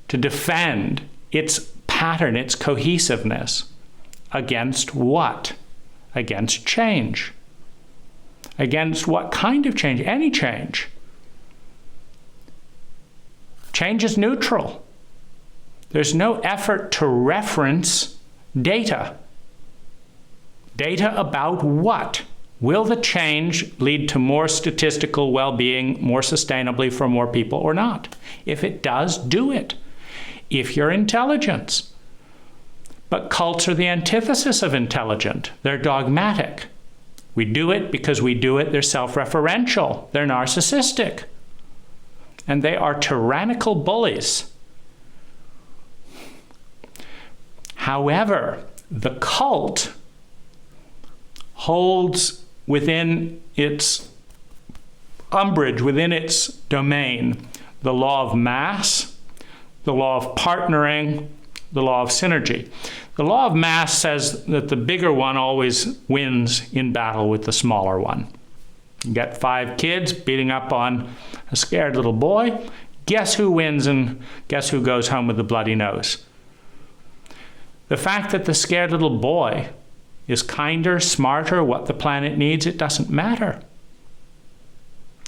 to defend its pattern, its cohesiveness, against what? Against change. Against what kind of change? Any change. Change is neutral. There's no effort to reference data. Data about what? Will the change lead to more statistical well-being, more sustainably for more people or not? If it does, do it. If you're intelligent. But cults are the antithesis of intelligent. They're dogmatic. We do it because we do it. They're self-referential. They're narcissistic. And they are tyrannical bullies. However, the cult holds within its umbrage, within its domain, the law of mass, the law of partnering, the law of synergy. The law of mass says that the bigger one always wins in battle with the smaller one. You get 5 kids beating up on a scared little boy. Guess who wins and guess who goes home with a bloody nose? The fact that the scared little boy is kinder, smarter, what the planet needs, it doesn't matter.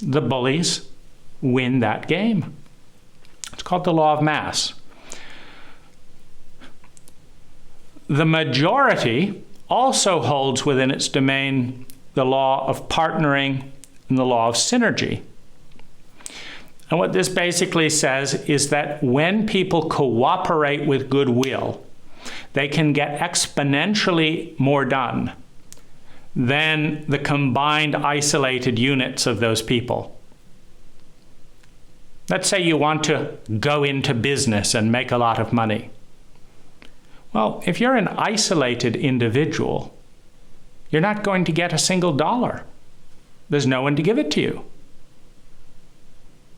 The bullies win that game. It's called the law of mass. The majority also holds within its domain the law of partnering and the law of synergy. And what this basically says is that when people cooperate with goodwill, they can get exponentially more done than the combined isolated units of those people. Let's say you want to go into business and make a lot of money. Well, if you're an isolated individual, you're not going to get a single dollar. There's no one to give it to you.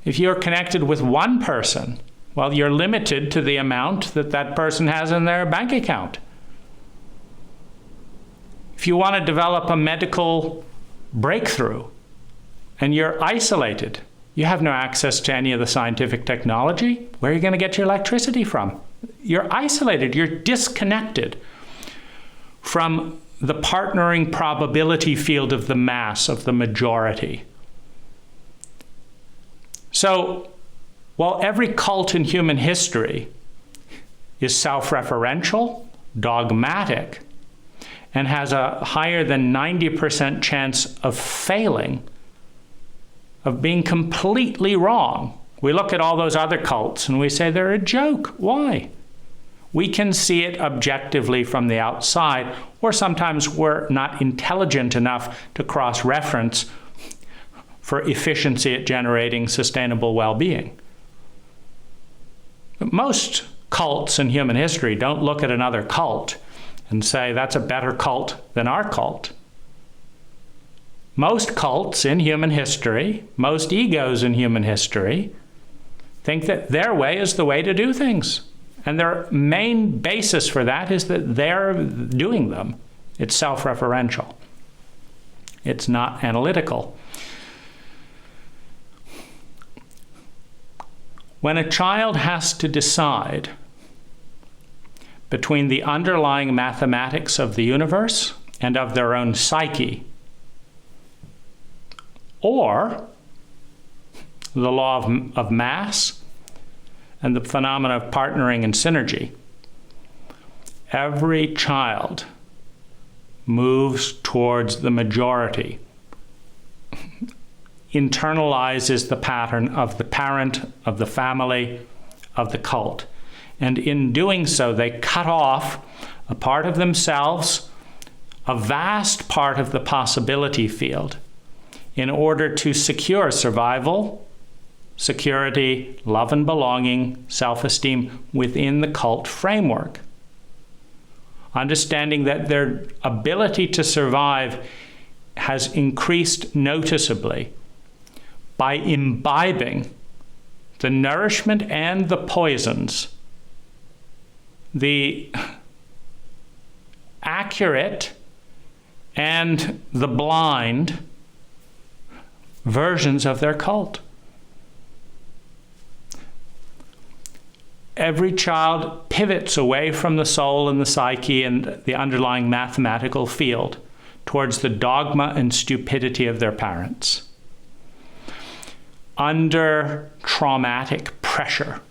If you're connected with one person, well, you're limited to the amount that that person has in their bank account. If you want to develop a medical breakthrough and you're isolated, you have no access to any of the scientific technology, where are you going to get your electricity from? You're isolated, you're disconnected from the partnering probability field of the mass, of the majority. So, while every cult in human history is self-referential, dogmatic, and has a higher than 90% chance of failing, of being completely wrong, we look at all those other cults and we say they're a joke. Why? We can see it objectively from the outside, or sometimes we're not intelligent enough to cross-reference for efficiency at generating sustainable well-being. But most cults in human history don't look at another cult and say that's a better cult than our cult. Most cults in human history, most egos in human history, think that their way is the way to do things. And their main basis for that is that they're doing them. It's self-referential. It's not analytical. When a child has to decide between the underlying mathematics of the universe and of their own psyche, or the law of mass and the phenomena of partnering and synergy, every child moves towards the majority, internalizes the pattern of the parent, of the family, of the cult. And in doing so, they cut off a part of themselves, a vast part of the possibility field, in order to secure survival, security, love and belonging, self-esteem within the cult framework. Understanding that their ability to survive has increased noticeably by imbibing the nourishment and the poisons, the accurate and the blind versions of their cult. Every child pivots away from the soul and the psyche and the underlying mathematical field towards the dogma and stupidity of their parents. Under traumatic pressure,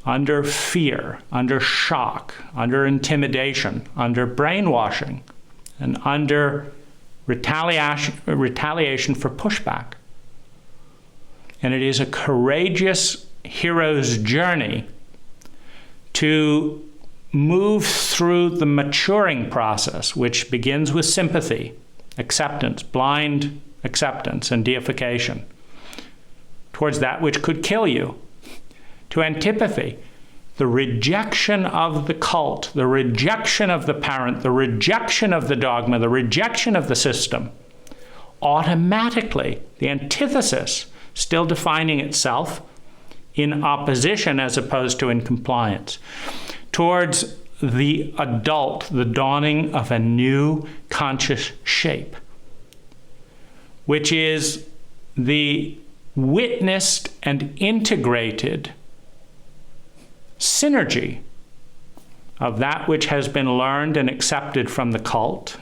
under fear, under shock, under intimidation, under brainwashing, and under retaliation for pushback. And it is a courageous hero's journey to move through the maturing process, which begins with sympathy, acceptance, blind acceptance and deification, towards that which could kill you, to antipathy, the rejection of the cult, the rejection of the parent, the rejection of the dogma, the rejection of the system. Automatically, the antithesis, still defining itself in opposition as opposed to in compliance, towards the adult, the dawning of a new conscious shape, which is the witnessed and integrated synergy of that which has been learned and accepted from the cult,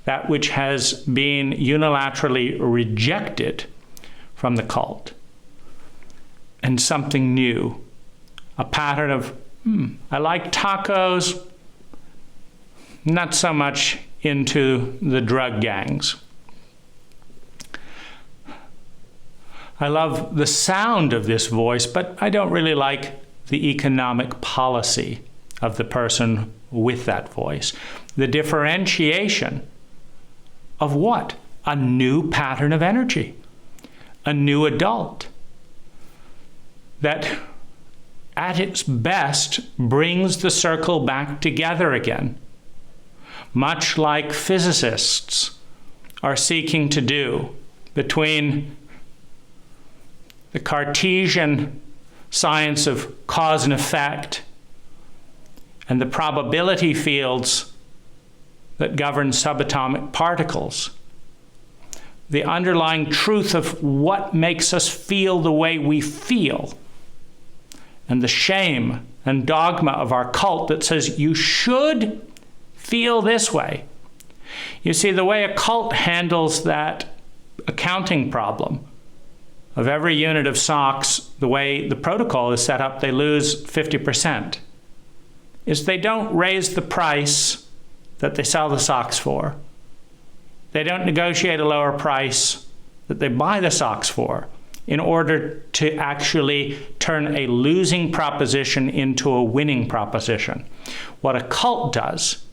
that which has been unilaterally rejected from the cult, and something new, a pattern of, I like tacos, not so much into the drug gangs. I love the sound of this voice, but I don't really like the economic policy of the person with that voice. The differentiation of what? A new pattern of energy, a new adult that at its best brings the circle back together again, much like physicists are seeking to do between the Cartesian science of cause and effect and the probability fields that govern subatomic particles. The underlying truth of what makes us feel the way we feel, and the shame and dogma of our cult that says you should feel this way. You see, the way a cult handles that accounting problem of every unit of socks, the way the protocol is set up, they lose 50%, is they don't raise the price that they sell the socks for. They don't negotiate a lower price that they buy the socks for in order to actually turn a losing proposition into a winning proposition. What a cult does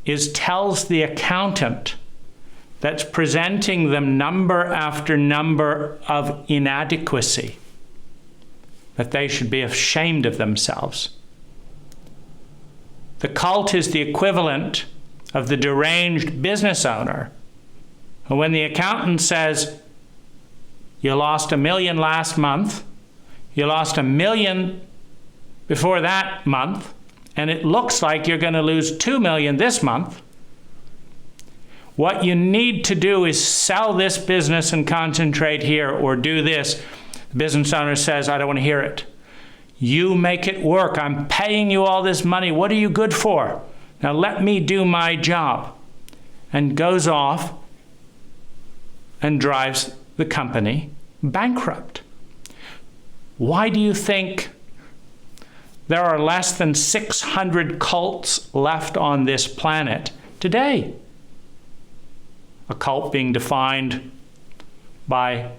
is tells the accountant that's presenting them number after number of inadequacy that they should be ashamed of themselves. The cult is the equivalent of the deranged business owner who, when the accountant says, you lost $1 million last month, You lost 1 million before that month, and it looks like you're going to lose 2 million this month. What you need to do is sell this business and concentrate here, or do this. The business owner says, I don't want to hear it. You make it work. I'm paying you all this money. What are you good for? Now let me do my job. And goes off and drives the company bankrupt. Why do you think there are less than 600 cults left on this planet today? A cult being defined by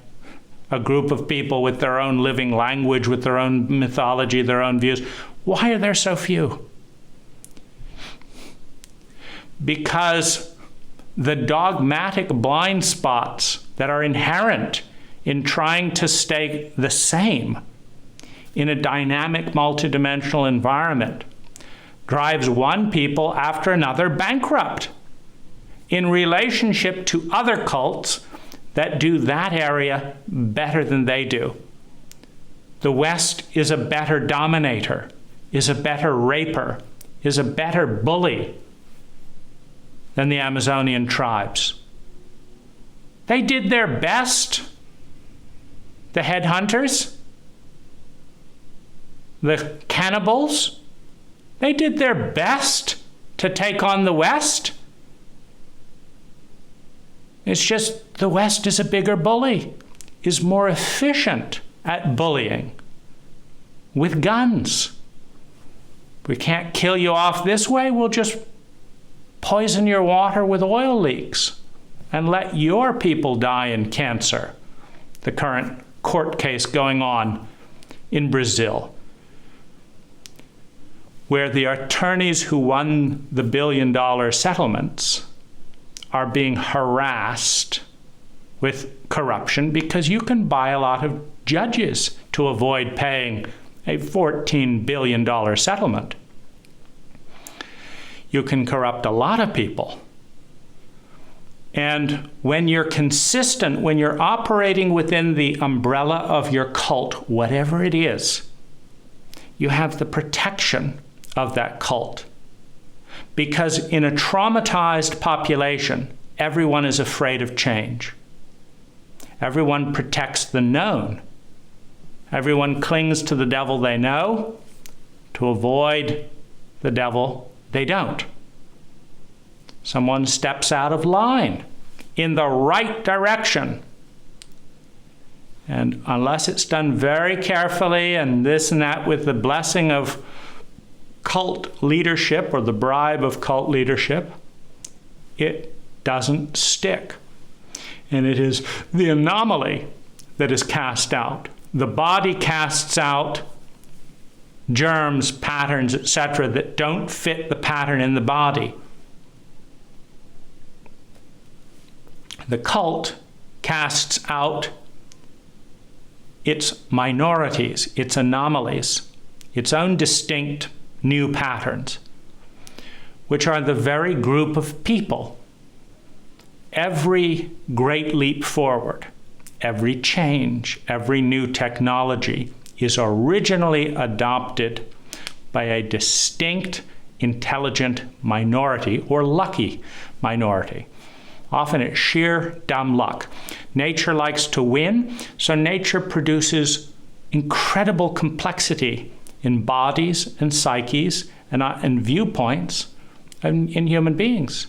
a group of people with their own living language, with their own mythology, their own views. Why are there so few? Because the dogmatic blind spots that are inherent in trying to stay the same in a dynamic, multidimensional environment drives one people after another bankrupt in relationship to other cults that do that area better than they do. The West is a better dominator, is a better raper, is a better bully than the Amazonian tribes. They did their best. The headhunters, the cannibals, they did their best to take on the West. It's just the West is a bigger bully, is more efficient at bullying with guns. We can't kill you off this way, we'll just poison your water with oil leaks and let your people die in cancer. The current court case going on in Brazil, where the attorneys who won the billion-dollar settlements are being harassed with corruption because you can buy a lot of judges to avoid paying a $14 billion settlement. You can corrupt a lot of people. And when you're consistent, when you're operating within the umbrella of your cult, whatever it is, you have the protection of that cult. Because in a traumatized population, everyone is afraid of change. Everyone protects the known. Everyone clings to the devil they know to avoid the devil they don't. Someone steps out of line in the right direction. And unless it's done very carefully and this and that with the blessing of cult leadership or the bribe of cult leadership, it doesn't stick. And it is the anomaly that is cast out. The body casts out germs, patterns, etc., that don't fit the pattern in the body. The cult casts out its minorities, its anomalies, its own distinct new patterns, which are the very group of people. Every great leap forward, every change, every new technology is originally adopted by a distinct, intelligent minority or lucky minority. Often it's sheer dumb luck. Nature likes to win, so nature produces incredible complexity in bodies and psyches and viewpoints in human beings.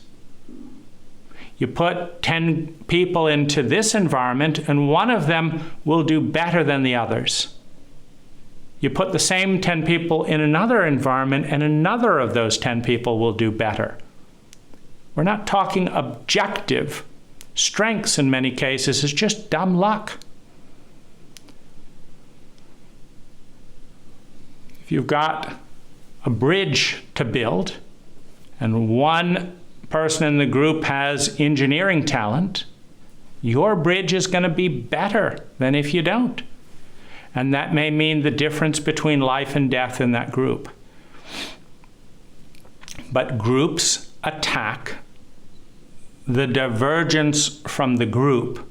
You put 10 people into this environment and one of them will do better than the others. You put the same 10 people in another environment and another of those 10 people will do better. We're not talking objective strengths in many cases, it's just dumb luck. If you've got a bridge to build and one person in the group has engineering talent, your bridge is going to be better than if you don't. And that may mean the difference between life and death in that group. But groups attack the divergence from the group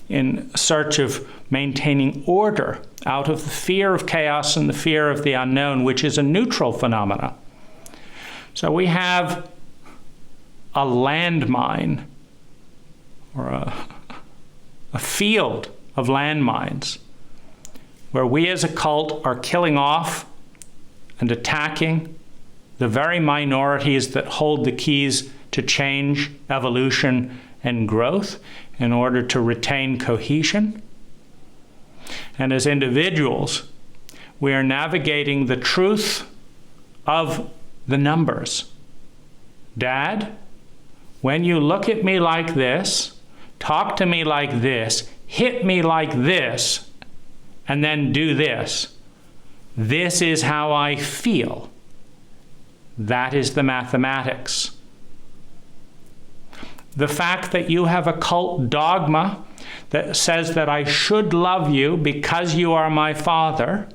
in search of maintaining order out of the fear of chaos and the fear of the unknown, which is a neutral phenomena. So we have a landmine, or a field of landmines, where we as a cult are killing off and attacking the very minorities that hold the keys to change, evolution, and growth in order to retain cohesion. And as individuals, we are navigating the truth of the numbers. Dad, when you look at me like this, talk to me like this, hit me like this, and then do this, this is how I feel. That is the mathematics. The fact that you have a cult dogma that says that I should love you because you are my father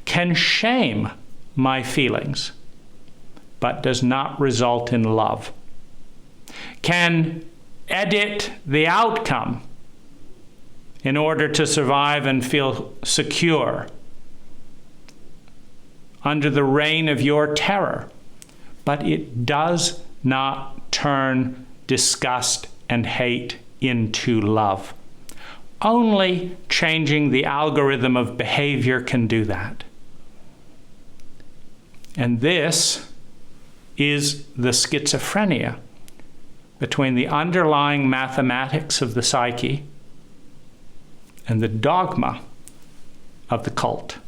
can shame my feelings, but does not result in love. Can edit the outcome in order to survive and feel secure under the reign of your terror, but it does not turn disgust and hate into love. Only changing the algorithm of behavior can do that. And this is the schizophrenia between the underlying mathematics of the psyche and the dogma of the cult.